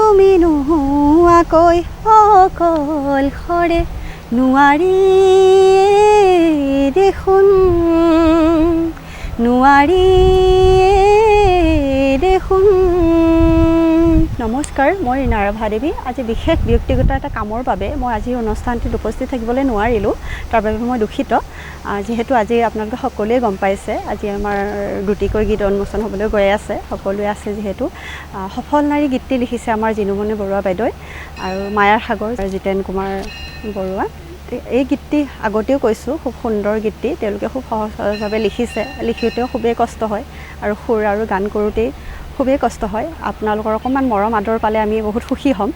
তুমি নোহোৱাকৈ অকলশৰে নোৱাৰি দেখোন নোৱাৰি দেখোন। নমস্কাৰ, মই ৰীণা ৰাভা দেৱী। আজি বিশেষ ব্যক্তিগত এটা কামৰ বাবে মই আজি অনুষ্ঠানটিত উপস্থিত থাকিবলৈ নোৱাৰিলোঁ। তাৰ বাবে মই দুখিত। যিহেতু আজি আপোনালোকে সকলোৱে গম পাইছে, আজি আমাৰ দুটিকৈ গীত উন্মোচন হ'বলৈ গৈ আছে। সকলোৱে আছে যিহেতু। সফল নাৰী গীতটি লিখিছে আমাৰ জিনুমণি বৰুৱা বাইদেৱে আৰু মায়াৰ সাগৰ জিতেন কুমাৰ বৰুৱা। এই গীতটি আগতেও কৈছোঁ, খুব সুন্দৰ গীতটি। তেওঁলোকে খুব সহজভাৱে লিখিছে। লিখোঁতেও খুবেই কষ্ট হয় আৰু সুৰ আৰু গান কৰোঁতেই খুবেই কষ্ট হয়। আপোনালোকৰ অকণমান মৰম আদৰ পালে আমি বহুত সুখী হ'ম।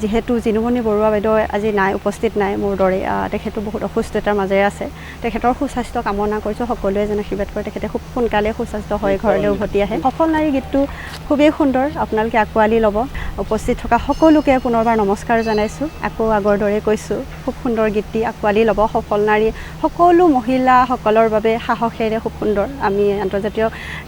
যিহেতু জিনুমণি বৰুৱা বাইদেউ আজি নাই, উপস্থিত নাই মোৰ দৰে। তেখেতো বহুত অসুস্থতাৰ মাজেৰে আছে। তেখেতৰ সুস্বাস্থ্য কামনা কৰিছোঁ। সকলোৱে যেন আশীৰ্বাদ কৰে তেখেতে খুব সোনকালে সুস্বাস্থ্য হৈ ঘৰলৈ উভতি আহে। সফল নাৰী গীতটো খুবেই সুন্দৰ, আপোনালোকে আঁকোৱালি ল'ব। উপস্থিত থকা সকলোকে পুনৰবাৰ নমস্কাৰ জনাইছোঁ। আকৌ আগৰ দৰে কৈছোঁ, খুব সুন্দৰ গীতটি আঁকোৱালি ল'ব। সফল নাৰী সকলো মহিলাসকলৰ বাবে সাহসেৰে খুব সুন্দৰ। আমি আন্তৰ্জাতিক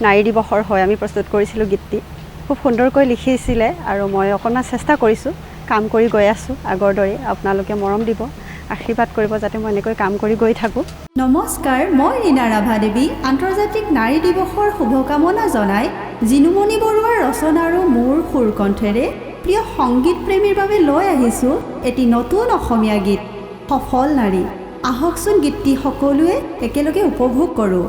নাৰী দিৱসৰ হয় আমি প্ৰস্তুত কৰিছিলোঁ গীতটি। খুব সুন্দৰকৈ লিখিছিলে আৰু মই অকণমান চেষ্টা কৰিছোঁ, কাম কৰি গৈ আছোঁ আগৰ দৰে। আপোনালোকে মৰম দিব, আশীৰ্বাদ কৰিব যাতে মই এনেকৈ কাম কৰি গৈ থাকোঁ। নমস্কাৰ, মই ৰীণা ৰাভা দেৱী। আন্তৰ্জাতিক নাৰী দিৱসৰ শুভকামনা জনাই জিনুমণি বৰুৱাৰ ৰচনা আৰু মোৰ সুৰকণ্ঠেৰে প্ৰিয় সংগীত প্ৰেমীৰ বাবে লৈ আহিছোঁ এটি নতুন অসমীয়া গীত, সফল নাৰী। আহকচোন গীতটি সকলোৱে একেলগে উপভোগ কৰোঁ।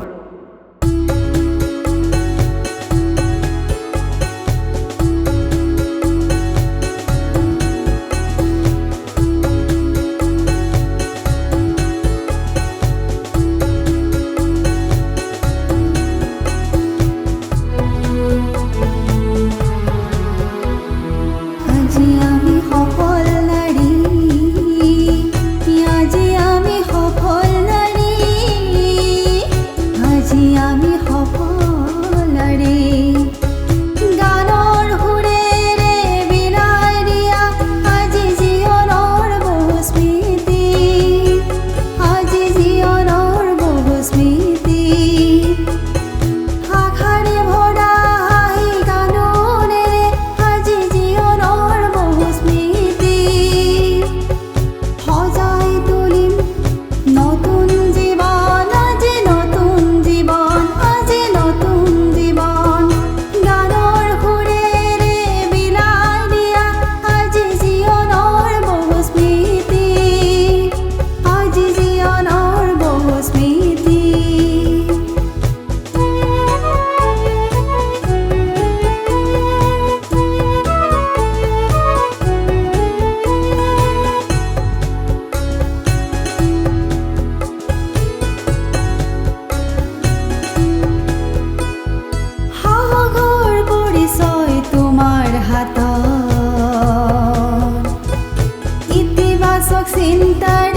ইতিবাচক চিন্তাৰ